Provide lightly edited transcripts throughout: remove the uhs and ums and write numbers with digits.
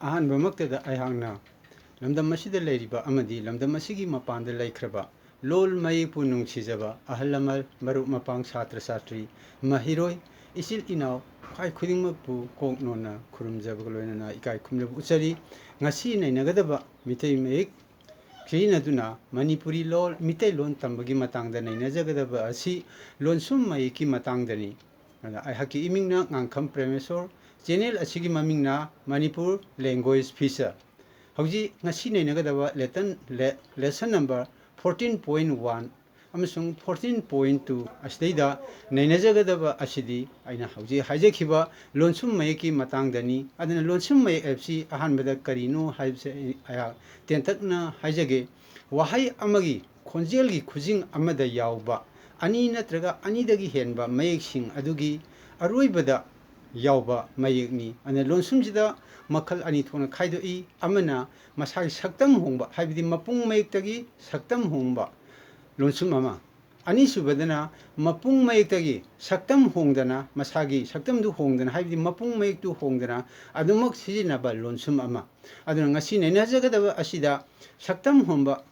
ꯑꯍꯥꯟꯕꯃꯛꯇꯗ ꯑꯩꯍꯥꯛꯅ ꯂꯝꯗꯝ ꯑꯁꯤꯗ ꯂꯩꯔꯤꯕ ꯑꯃꯗꯤ ꯂꯝꯗꯝ ꯑꯁꯤꯒꯤ ꯃꯄꯥꯟꯗ ꯂꯩꯈ꯭ꯔꯕ ꯂꯣꯜ ꯃꯌꯦꯛꯄꯨ ꯅꯨꯡꯁꯤꯖꯕ ꯑꯍꯜ ꯂꯃꯟ ꯃꯔꯨꯞ ꯃꯄꯥꯡ ꯁꯥꯇ꯭ꯔ ꯁꯥꯇ꯭ꯔꯤ ꯃꯍꯩꯔꯣꯏ ꯏꯆꯤꯜ ꯏꯅꯥꯎ ꯈ꯭ꯋꯥꯏ ꯈꯨꯗꯤꯡꯃꯛꯄꯨ ꯀꯣꯛ ꯅꯣꯟꯅ ꯈꯨꯔꯨꯝꯖꯕꯒ ꯂꯣꯏꯅꯅ ꯏꯀꯥꯏ ꯈꯨꯝꯅꯕ ꯎꯠꯆꯔꯤ ꯉꯁꯤ ꯅꯩꯅꯒꯗꯕ ꯃꯤꯇꯩ ꯃꯌꯦꯛ ꯁꯤꯖꯤꯟꯅꯗꯨꯅ ꯃꯅꯤꯄꯨꯔꯤ ꯂꯣꯜ ꯃꯤꯇꯩꯂꯣꯟ ꯇꯝꯕꯒꯤ ꯃꯇꯥꯡꯗ ꯅꯩꯅꯖꯒꯗꯕ ꯑꯁꯤ ꯂꯣꯟꯁꯨꯝ ꯃꯌꯦꯛꯀꯤ ꯃꯇꯥꯡꯗꯅꯤ ꯑꯩꯍꯥꯛꯀꯤ ꯏꯃꯤꯡꯅ ꯉꯥꯡꯈꯝ ꯄ꯭ꯔꯦꯃꯦꯁꯣꯔ ꯆꯦꯅꯦꯜ ꯑꯁꯤꯒꯤ ꯃꯃꯤꯡꯅ ꯃꯅꯤꯄꯨꯔ ꯂꯦꯡꯒ꯭ꯋꯦꯖ ꯐꯤꯆꯔ ꯍꯧꯖꯤꯛ ꯉꯁꯤ ꯅꯩꯅꯒꯗꯕ ꯂꯦꯁꯟ ꯅꯝꯕꯔ 14.1 ꯑꯃꯁꯨꯡ 14.2 ꯑꯁꯤꯗꯩꯗ ꯅꯩꯅꯖꯒꯗꯕ ꯑꯁꯤꯗꯤ ꯑꯩꯅ ꯍꯧꯖꯤꯛ ꯍꯥꯏꯖꯈꯤꯕ ꯂꯣꯟꯁꯨꯝ ꯃꯌꯦꯛꯀꯤ ꯃꯇꯥꯡꯗꯅꯤ ꯑꯗꯨꯅ ꯂꯣꯟꯁꯨꯝ ꯃꯌꯦꯛ ꯍꯥꯏꯕꯁꯤ ꯑꯍꯥꯟꯕꯗ ꯀꯔꯤꯅꯣ ꯍꯥꯏꯕꯁꯦ ꯑꯩꯍꯥꯛ ꯇꯦꯟꯇꯛꯅ ꯍꯥꯏꯖꯒꯦ ꯋꯥꯍꯩ ꯑꯃꯒꯤ ꯈꯣꯟꯖꯦꯜꯒꯤ ꯈꯨꯖꯤꯡ ꯑꯃꯗ ꯌꯥꯎꯕ ꯑꯅꯤ ꯅꯠꯇ꯭ꯔꯒ ꯑꯅꯤꯗꯒꯤ ꯍꯦꯟꯕ ꯃꯌꯦꯛꯁꯤꯡ ꯑꯗꯨꯒꯤ ꯑꯔꯣꯏꯕꯗ ꯌꯥꯎꯕ ꯃꯌꯦꯛꯅꯤ ꯑꯗꯨꯅ ꯂꯣꯟꯁꯨꯝꯁꯤꯗ ꯃꯈꯜ ꯑꯅꯤ ꯊꯣꯛꯅ ꯈꯥꯏꯗꯣꯛꯏ ꯑꯃꯅ ꯃꯁꯥꯒꯤ ꯁꯛꯇꯝ ꯍꯣꯡꯕ ꯍꯥꯏꯕꯗꯤ ꯃꯄꯨꯡ ꯃꯌꯦꯛꯇꯒꯤ ꯁꯛꯇꯝ ꯍꯣꯡꯕ ꯂꯣꯟꯁꯨꯝ ꯑꯃ ꯑꯅꯤꯁꯨꯕꯗꯅ ꯃꯄꯨꯡ ꯃꯌꯦꯛꯇꯒꯤ ꯁꯛꯇꯝ ꯍꯣꯡꯗꯅ ꯃꯁꯥꯒꯤ ꯁꯛꯇꯝꯗꯨ ꯍꯣꯡꯗꯅ ꯍꯥꯏꯕꯗꯤ ꯃꯄꯨꯡ ꯃꯌꯦꯛꯇꯨ ꯍꯣꯡꯗꯅ ꯑꯗꯨꯃꯛ ꯁꯤꯖꯤꯟꯅꯕ ꯂꯣꯟꯁꯨꯝ ꯑꯃ ꯑꯗꯨꯅ ꯉꯁꯤ ꯅꯩꯅꯖꯒꯗꯕ ꯑꯁꯤꯗ ꯁꯛꯇꯝ ꯍꯣꯡꯕ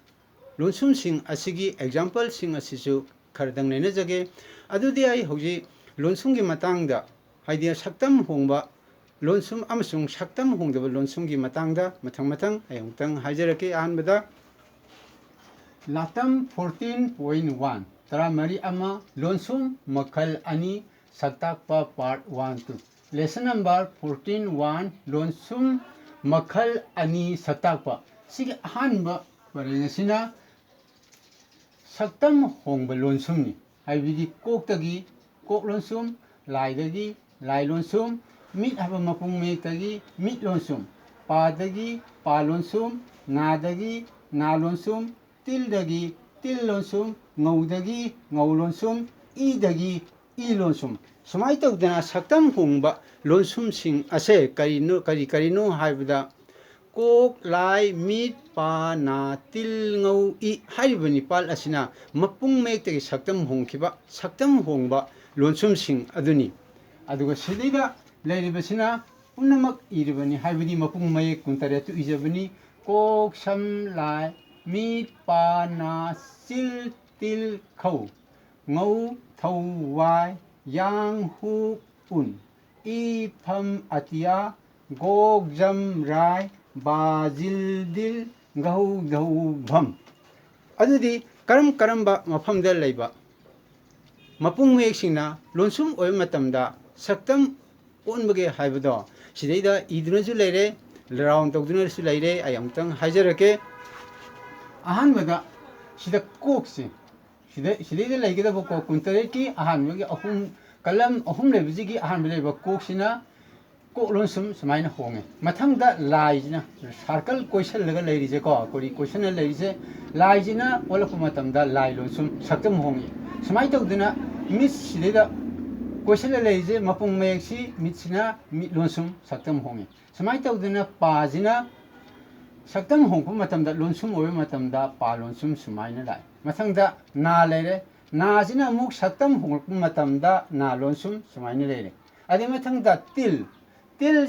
ꯂꯣꯟꯁꯨꯝꯁꯤꯡ ꯑꯁꯤꯒꯤ ꯑꯦꯛꯖꯥꯝꯄꯜꯁꯤꯡ ꯑꯁꯤꯁꯨ ꯈꯔꯗꯪ ꯅꯩꯅꯖꯒꯦ ꯑꯗꯨꯗꯤ ꯑꯩ ꯍꯧꯖꯤꯛ ꯂꯣꯟꯁꯨꯝꯒꯤ ꯃꯇꯥꯡꯗ ꯍꯥꯏꯗꯤ ꯁꯛꯇꯝ ꯍꯣꯡꯕ ꯂꯣꯟꯁꯨꯝ ꯑꯃꯁꯨꯡ ꯁꯛꯇꯝ ꯍꯣꯡꯗꯕ ꯂꯣꯟꯁꯨꯝꯒꯤ ꯃꯇꯥꯡꯗ ꯃꯊꯪ ꯑꯩ ꯑꯃꯨꯛꯇꯪ ꯍꯥꯏꯖꯔꯛꯀꯦ ꯑꯍꯥꯟꯕꯗ ꯂꯥꯇꯝ 14.1 ꯇꯔꯥꯃꯔꯤ ꯑꯃ ꯂꯣꯟꯁꯨꯝ ꯃꯈꯜ ꯑꯅꯤ ꯁꯛꯇꯥꯛꯄ ꯄꯥꯔꯠ 1-2 ꯂꯦꯁꯟ ꯅꯝꯕꯔ 14.1 ꯂꯣꯟꯁꯨꯝ ꯃꯈꯜ ꯑꯅꯤ ꯁꯛꯇꯥꯛꯄ ꯁꯤꯒꯤ ꯑꯍꯥꯟꯕ ꯄꯔꯦꯡ ꯑꯁꯤꯅ ꯁꯛꯇꯝ ꯍꯣꯡꯕ ꯂꯣꯟꯁꯨꯝꯅꯤ ꯍꯥꯏꯕꯗꯤ ꯀꯣꯛꯇꯒꯤ ꯀꯣꯛ ꯂꯣꯟꯁꯨꯝ ꯂꯥꯏꯗꯒꯤ ꯂꯥꯏ ꯂꯣꯟꯁꯨꯝ ꯃꯤꯠ ꯍꯥꯏꯕ ꯃꯄꯨꯡ ꯃꯌꯦꯛꯇꯒꯤ ꯃꯤꯠ ꯂꯣꯟꯁꯨꯝ ꯄꯥꯗꯒꯤ ꯄꯥ ꯂꯣꯟꯁꯨꯝ ꯉꯥꯗꯒꯤ ꯉꯥ ꯂꯣꯟꯁꯨꯝ ꯇꯤꯜꯗꯒꯤ ꯇꯤꯜ ꯂꯣꯟꯁꯨꯝ ꯉꯧꯗꯒꯤ ꯉꯧ ꯂꯣꯟꯁꯨꯝ ꯏꯗꯒꯤ ꯏ ꯂꯣꯟꯁꯨꯝ ꯁꯨꯃꯥꯏꯅ ꯇꯧꯗꯅ ꯁꯛꯇꯝ ꯍꯣꯡꯕ ꯂꯣꯟꯁꯨꯝꯁꯤꯡ ꯑꯁꯦ ꯀꯔꯤꯅꯣ ꯍꯥꯏꯕꯗ ꯀꯣꯛ ꯂꯥꯏ ꯃꯤꯠ ꯄꯥ ꯅꯥ ꯇꯤꯜ ꯉꯧ ꯏ ꯍꯥꯏꯔꯤꯕ ꯅꯤꯄꯥꯜ ꯑꯁꯤꯅ ꯃꯄꯨꯡ ꯃꯌꯦꯛꯇꯒꯤ ꯁꯛꯇꯝ ꯍꯣꯡꯈꯤꯕ ꯁꯛꯇꯝ ꯍꯣꯡꯕ ꯂꯣꯟꯁꯨꯝꯁꯤꯡ ꯑꯗꯨꯅꯤ ꯑꯗꯨꯒ ꯁꯤꯗꯩꯗ ꯂꯩꯔꯤꯕꯁꯤꯅ ꯄꯨꯝꯅꯃꯛ ꯏꯔꯤꯕꯅꯤ ꯍꯥꯏꯕꯗꯤ ꯃꯄꯨꯡ ꯃꯌꯦꯛ 18ꯇꯨ ꯏꯖꯕꯅꯤ ꯀꯣꯛ ꯁꯝ ꯂꯥꯏ ꯃꯤꯠ ꯄꯥ ꯅꯥ ꯆꯤꯜ ꯇꯤꯜ ꯈꯧ ꯉꯧ ꯊꯧ ꯋꯥꯏ ꯌꯥꯡ ꯍꯨꯛ ꯎꯟ ꯏ ꯐꯝ ꯑꯇꯤꯌꯥ ꯒꯣꯛ ꯖꯝ ꯔꯥꯏ ꯕꯥ ꯖꯤꯜ ꯗꯤꯜ ꯒꯧ ꯙꯧ ꯚꯝ ꯑꯗꯨꯗꯤ ꯀꯔꯝꯕ ꯃꯐꯝꯗ ꯂꯩꯕ ꯃꯄꯨꯡ ꯃꯌꯦꯛꯁꯤꯡꯅ ꯂꯣꯟꯁꯨꯝ ꯑꯣꯏꯕ ꯃꯇꯝꯗ ꯁꯛꯇꯝ ꯑꯣꯟꯕꯒꯦ ꯍꯥꯏꯕꯗꯣ ꯁꯤꯗꯩꯗ ꯏꯗꯨꯅꯁꯨ ꯂꯩꯔꯦ ꯔꯥꯎꯟ ꯇꯧꯗꯨꯅꯁꯨ ꯂꯩꯔꯦ ꯑꯩ ꯑꯃꯨꯛꯇꯪ ꯍꯥꯏꯖꯔꯛꯀꯦ ꯑꯍꯥꯟꯕꯗ sida kokse sida laigedaba ko kuntareki ahanbagi ahum kalam ahum lebijigi ahanbagi koksina koklonsum sumaina honge mathangda laijina circle question laga leirije ko kori question leirije laijina olakpa matamda lailonsum saktam honge sumai tawduna mis sida question leirije mapung mayaksi mitsina mitlonsum saktam honge sumai tawduna pajina saktam hongpa matamda lonsum oy matamda pa lonsum sumaina lai mathangda na leire na jina amuk saktam hongpa matamda na lonsum sumaina leire adi mathangda til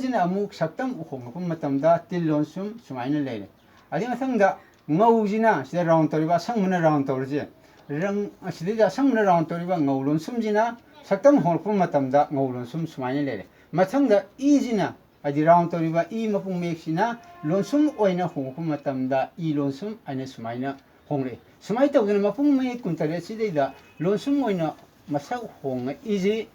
jina amuk saktam hongpa matamda til lonsum sumaina leire adi mathangda ngau jina sida round toriba sangmana round torje rang sida sangmana round toriba ngau lonsum jina saktam hongpa matamda ngau lonsum sumaina leire mathangda i jina adi round toriba i mapung meksina lonsum oina hongpa matamda i lonsum aina sumaina hongre sumai tawdana mapung mek kuntare sidaida lonsum oina masak honga iji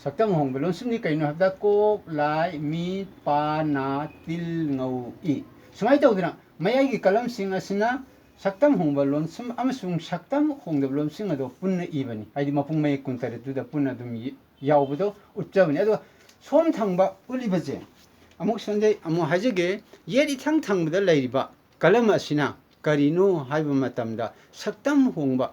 saktam hongba lonsum ni kaino habda kok lai mi pa na til ngau i sumai tawdana mayai gi kalam sing asina saktam hongba lonsum amasung saktam hongda lonsum ado punna ibani aidi mapung mek kuntare duda punna dum yawbado utjabani ado som thangba ulibaje amuk sonde amu hajege yeri thangbada leiriba kalam asina karino haiba matamda saktam hongba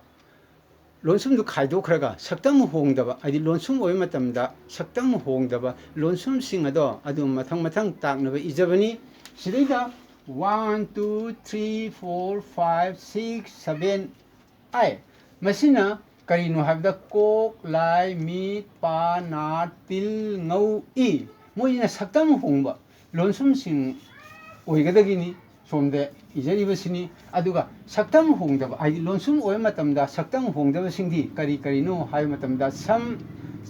lonsum du khaidokraga saktam hongdaba adi lonsum oy matamda saktam hongdaba lonsum sing ado adu mathang taknaba ijabani sidaida 1 2 3 4 5 6 7 8 masina karino habda kok lai mi pa na til ngau i moina saktam hongba lonsum sing ओइगदगिनी Somde इजरिबसिनी अदुगा सक्तम होंगदबा हाइदि लोनसुम ओय मतमदा सक्तम होंगदबसिंगदि करी करीनो हाय मतमदा सम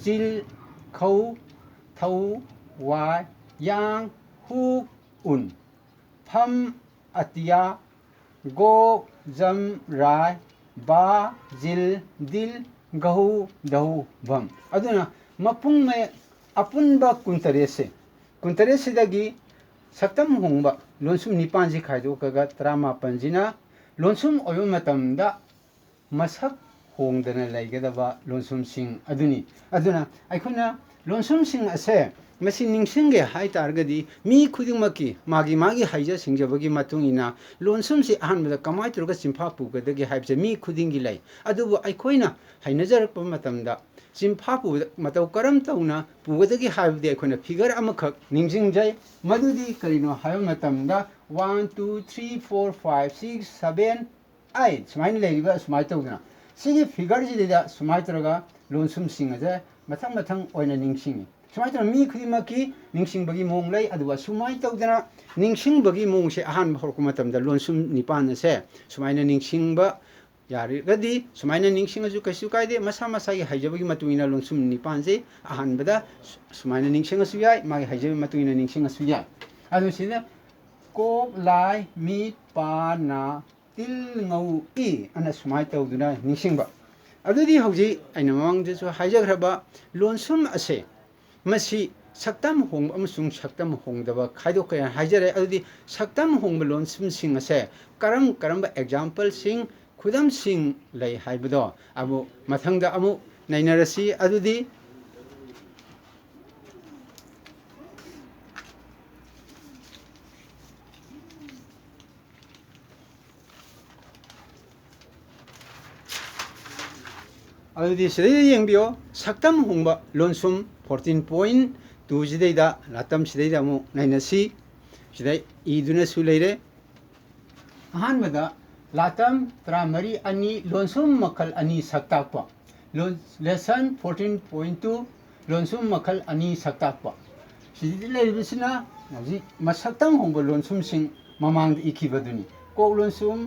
chill खौ थौ वाय यांग who उन फम अतिया गो जम राय बा जिल दिल गहु दहु भम अदुना मपुंग में अपुनबा कुंतरेसे कुंतरेसिदगी सक्तम होंगबा लोनसुम निपान जी खाइदोकगा तरामापनजिना लोनसुम ओयो मतमदा मसक होंगदना लाइगदबा लोनसुम सिंग अदुनी अदुना अखुना लोनसुम सिंग असे मसी निंगसिंगे हाय तारगदी मी खुदिंगमकी मागी मागी हाइजा सिंगजबगी मतुंगिना लोनसुम से अहनबदा कमाय तुरगा चिंफा पुगदगी हाइबसे मी खुदिंगी लाई अदुबु अखोइना हाइनजरप मतमदा चिंफा पु मतौ करम तौना पुगदगी हाइबदे अखोइना फिगर अमखक निंगजिंगजै मदुदी करिनो हाय मतमदा 1 2 3 4 5 6 7 8 सुमाइन लेरिबा सुमाइ तौदना सिगी फिगर जिदा सुमाइ तरगा लोनसुम सिंगजे मथंग मथंग ओइना निंगसिंगी सुमाइ तर मी खुदिमकी निंगसिंगबगी मोंग लै अदुवा सुमाइ तौदना निंगसिंगबगी मोंगसे अहान हरको मतमदा लोनसुम निपान से सुमाइना निंगसिंगबा यारिगदी सुमाइना निंगसिंगजु कैसु कायदे मसा मसागी हाइजबगी मतुइना लोनसुम निपान से अहानबदा सुमाइना निंगसिंगसु याय मागी हाइजबगी मतुइना निंगसिंगसु याय अदु सिदा कोक लाई मी पा ना तिल ngau i ana sumai tawduna ningsingbा अदुदी हौजी आइना ममंगजु हाइजग्रबा लोनसुम असे मसी सक्तम होंग अमसुंग सक्तम होंगदबा खाइदो कया हाइजरे अदुदी सक्तम होंग लोनसुम सिंग असे करम करम एग्जांपल सिंग खुदम सिंग लै हाइबदो अबु मथंगदा अमु नैनरसी अदुदी अदुदी सिदै यंबियो सक्तम होंग लोनसुम 14.2 जिदैदा लातम सिदैदा मु नैनसी सिदै इदुना सु लेरे अहानबदा लातम त्रामरी अनि लोनसुम मखल अनि सक्ताकपा लेसन 14.2 लोनसुम मखल अनि सक्ताकपा सिदै लेरिबसिना हजि मसक्तम होंग लोनसुम सिंग ममांग इखिबदुनी कोक लोनसुम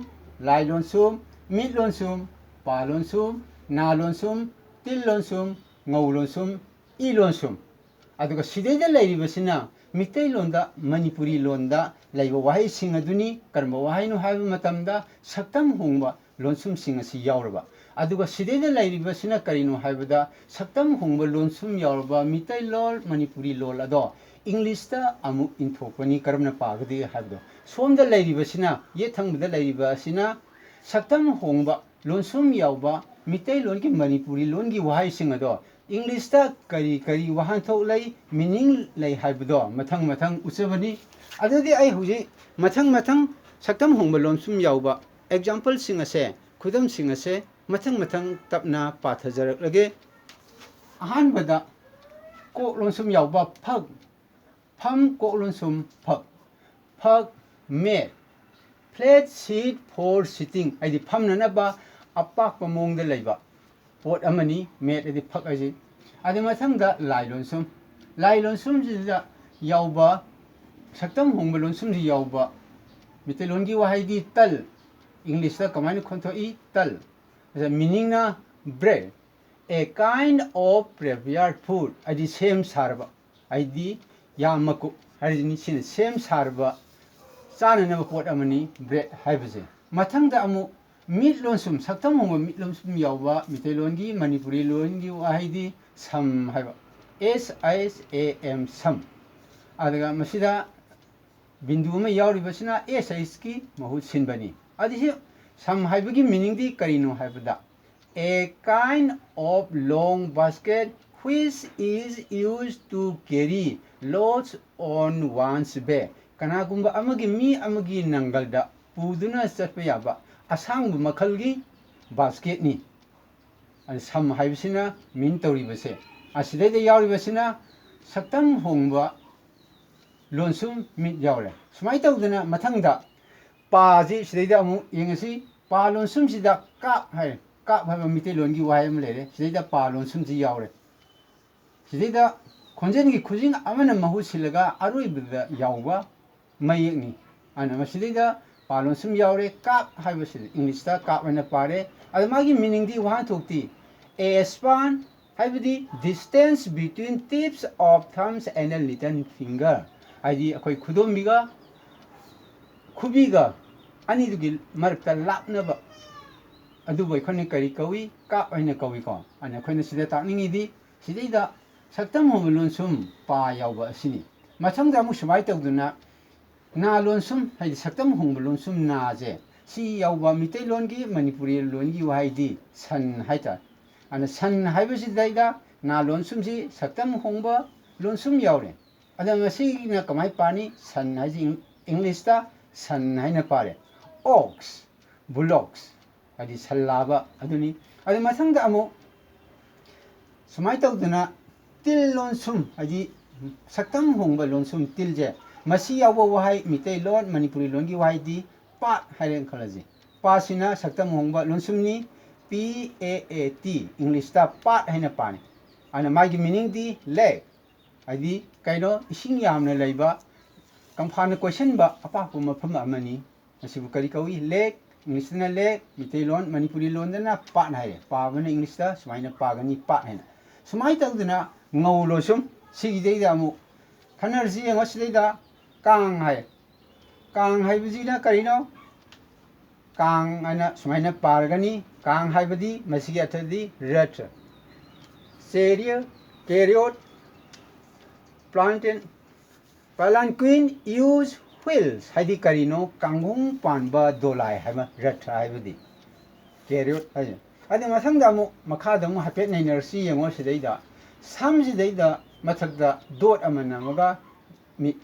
लाई लोनसुम मिट लोनसुम पा लोनसुम ना लोनसुम तिल लोनसुम ngau लोनसुम ई लोनसुम अदुगा सिदैदा लेरिबसिना मितै लोंदा मणिपुरी लोंदा लैबा वाहै सिंग अदुनी कर्म वाहैनो हाइबा मतमदा सक्तम होंगबा लोनसुम सिंग असि यावरबा अदुगा सिदैदा लेरिबसिना करिनो हाइबदा सक्तम होंगबा लोनसुम यावरबा मितै लोल मणिपुरी लोल अदो इंग्लिशता अमु इंथोपनी कर्मना पागदे हाइबदो सोमदा लेरिबसिना ये थंगबदा लेरिबसिना सक्तम होंगबा लोनसुम यावबा मितै लोन की मणिपुरी लोन की वाहै सिंग अदो इंग्लिश ता करी करी वहां थो लै मीनिंग लै हाइबदो मथंग मथंग उचबनी अदुदी आई हुजी मथंग मथंग सक्तम होंगबा लोनसुम यावबा एग्जांपल सिंग असे खुदम सिंग असे मथंग मथंग तपना पाथजरक लगे अहानबदा को लोनसुम यावबा फग फम को लोनसुम फग फग mat flat seat for sitting आइदि फमननबा अपाक मोंगदा लैबा पोट अमनी मेट अदि फक अजि अदि मथंगदा लाई लोनसुम जिदा यावबा सक्तम होंगबा लोनसुम जि यावबा मिते लोनगी वाहाइदी तल इंग्लिश दा कमाइन खोंथो ई तल अजा मीनिंग ना bread a kind of prepared food अदि सेम सारबा आइदी यामकु हरिजनी सिन सेम सारबा चाननबा पोट अमनी ब्रेड हाइबजे मथंगदा अमु मीट लोनसुम सक्तम होंगबा मीट लोनसुम यावबा मिते लोनगी मणिपुरी लोनगी वाहाइदी सम हाइबा SISAM सम अदगा मसिदा बिंदु में यावरिबसिना SH की महु सिनबनी अदिसे सम हाइबगी मीनिंग दी करिनो हाइबदा a kind of long basket which is used to carry loads on one's back कनागुंबा अमगी मी अमगी नंगलदा पुदुना चटपा याबा असंग मखलगी बास्केट नि अनि सम हाइबसिना मीन तौरिबसे असिदैदा यावरिबसिना सक्तम होंगबा लोनसुम मिट यावरे सुमाइ तौदना मथंगदा पाजी सिदैदा अमु यंगसी पा लोनसुम सिदा का हाय का भाबा मिते लोनगी वाय अम लेरे सिदैदा पा लोनसुम जि यावरे सिदैदा खोंजेनगी खुजिंग अमना महु सिलगा अरोइबदा यावबा मयेकनी ana masidida palon sum yaure kap haibasi English ta kap ana pare ada magi meaning di wahan thokti a span haibadi distance between tips of thumbs and a little finger haidi akoi khudom biga khubiga ani dugi marta lapnaba adu boy khone kari kawi kap aina kawi ko ana khoina sida takningi di sidida saktam homulun sum pa yawba asini machangda mu sumai tawduna na lon sum haidi saktam homulun sum na je si yawba mitei lon gi manipuri lon gi waidi san haita ana san haibasi daida na lon sum si saktam hongba lon sum yawre ada ngasi na kamai pani san haji English ta san haina pare ox bullocks adi salaba aduni adi masangda amo sumai tawduna til lon sum adi saktam hongba lon sum til je masi yawa wahai mitei lon manipuri lon gi wahai di pat hairen khalaji pa sina saktam hongba lon sum ni PAAT English ta pat haina pani ana magi meaning di leg adi kaino ising yamna leiba kamphana question ba apa pu mafam amani asibu kari kawi leg English na leg mitei lon manipuri lon na pat haire pa bana English ta sumaina pa gani pat haina sumai tawduna ngaulo sum sigi deida mu khanarji ngosleida kang hai bijina karino kang ana sumaina pargani kang hai badi masigi athadi rat cereal carrot plantain palanquin use wheels haidi karino kangung panba dolai hama rat hai badi carrot hai adi masangda mu makhada mu hapet nei nursi yengo sidaida samjidaida mathakda dot amana maga mi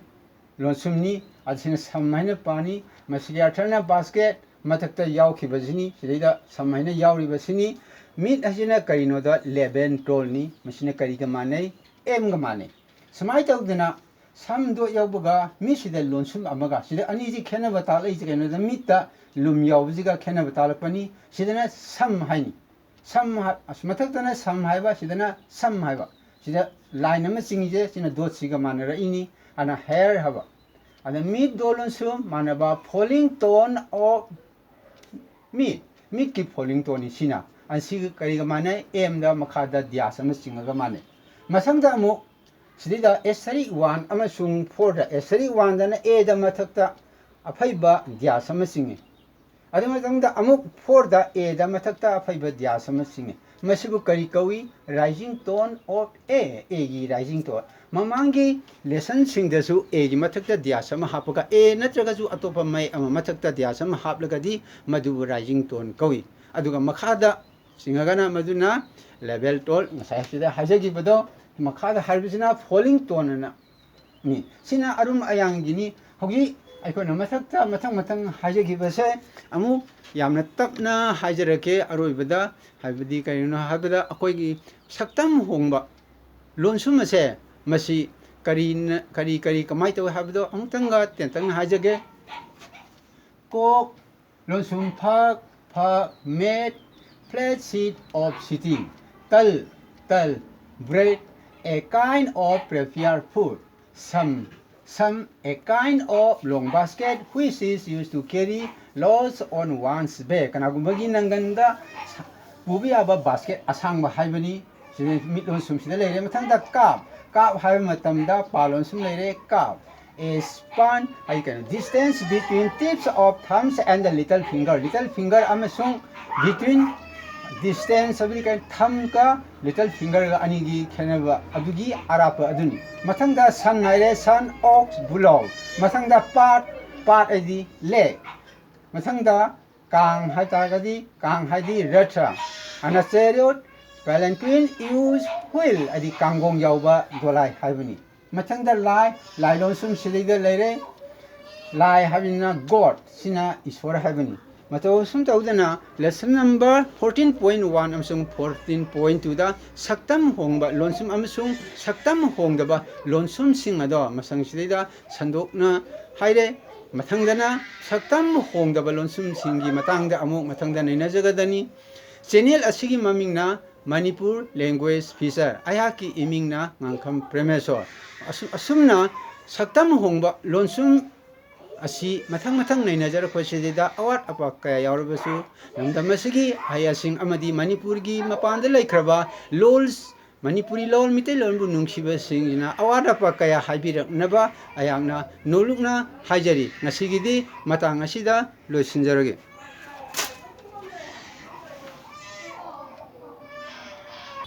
lonsumni adina samaina pani masiga thana basket mathakta yauki bajini sidaida samaina yauri basini mit asina karino da 11 tol ni masina kari ga manai em ga manai samai tawdina sam do yaubaga mi sida lonsum amaga sida ani ji khena batala ji keno da mitta lum yauji ga khena batala pani sidana sam haini sam mathakta sam haiba sidana sam haiba sida line ama singije sina dot siga manara ini ana hair haba ana mid dolon sum manaba falling tone of mid ki falling tone sina an siga kariga manai em da makhada dias ama singaga manai masangda mu sidida esari 1 ama sung 4 da esari 1 dana a da mathakta aphaiba dias ama singi adi masangda amuk 4 da a da mathakta aphaiba dias ama singi masibu kari kawi rising tone of a gi rising tone mamangi lesson singdasu a gi mathakta diasama hapaga a natraga su atopa mai ama mathakta diasama haplaga di madu rising tone kawi aduga makhada singagana maduna level tone ngasai sida hajagi bado makhada harbisina falling tone na ni sina arum ayangi ni hogi aiko mathakta mathang hajagi base amu yamna tapna hajarake aroibada haibadi karino habada akoigi saktam hongba lonsum ase masi kari kamai taw habado amtanga tentang hajage kok lonsum phak made flat sheet of sitting tal bread a kind of prepared food some a kind of long basket which is used to carry loads on one's back kana gumbagi nanganda pubi aba basket asang ba haibani sine mitlon sum sida leire mathangda kap hai matamda palon sum leire kap a span ai kan distance between tips of thumbs and the little finger amasung between distance sabili kan thumb ka little finger ga anigi khenaba adugi arapa aduni mathangda san naire san ox bullock mathangda part adi leg mathangda kang haitagadi kang haidi ratra ana chariot palanquin use wheel adi kangong yauba dolai haibani mathangda lai lon sum sidida leire lai habina god sina iswar haibani mato sum tawdana lesson number 14.1 amsung 14.2 da saktam hongba lonsum amsung saktam hongdaba lonsum singado masang sidida sandokna haire mathangdana saktam hongdaba lonsum singi matangda amuk mathangda naina jagadani channel asigi mamingna Manipur language feature ayaki imingna ngangkham premesor asumna saktam hongba lonsum ꯑꯁꯤ ꯃꯊꯪ ꯅꯩꯅꯖꯔꯛꯄꯁꯤꯗ ꯑꯋꯥꯠ ꯑꯄꯥ ꯀꯌꯥ ꯌꯥꯎꯔꯕꯁꯨ ꯂꯝꯗꯝ ꯑꯁꯤꯒꯤ ꯑꯍꯩꯁꯤꯡ ꯑꯃꯗꯤ ꯃꯅꯤꯄꯨꯔꯒꯤ ꯃꯄꯥꯟꯗ ꯂꯩꯈ꯭ꯔꯕ ꯃꯅꯤꯄꯨꯔꯤ ꯂꯣꯜ ꯃꯤꯇꯩꯂꯣꯟꯕꯨ ꯅꯨꯡꯁꯤꯕꯁꯤꯡꯁꯤꯅ ꯑꯋꯥꯠ ꯑꯄꯥ ꯀꯌꯥ ꯍꯥꯏꯕꯤꯔꯛꯅꯕ ꯑꯩꯍꯥꯛꯅ ꯅꯣꯜꯂꯨꯛꯅ ꯍꯥꯏꯖꯔꯤ꯫ ꯉꯁꯤꯒꯤꯗꯤ ꯃꯇꯥꯡ ꯑꯁꯤꯗ ꯂꯣꯏꯁꯤꯟꯖꯔꯒꯦ꯫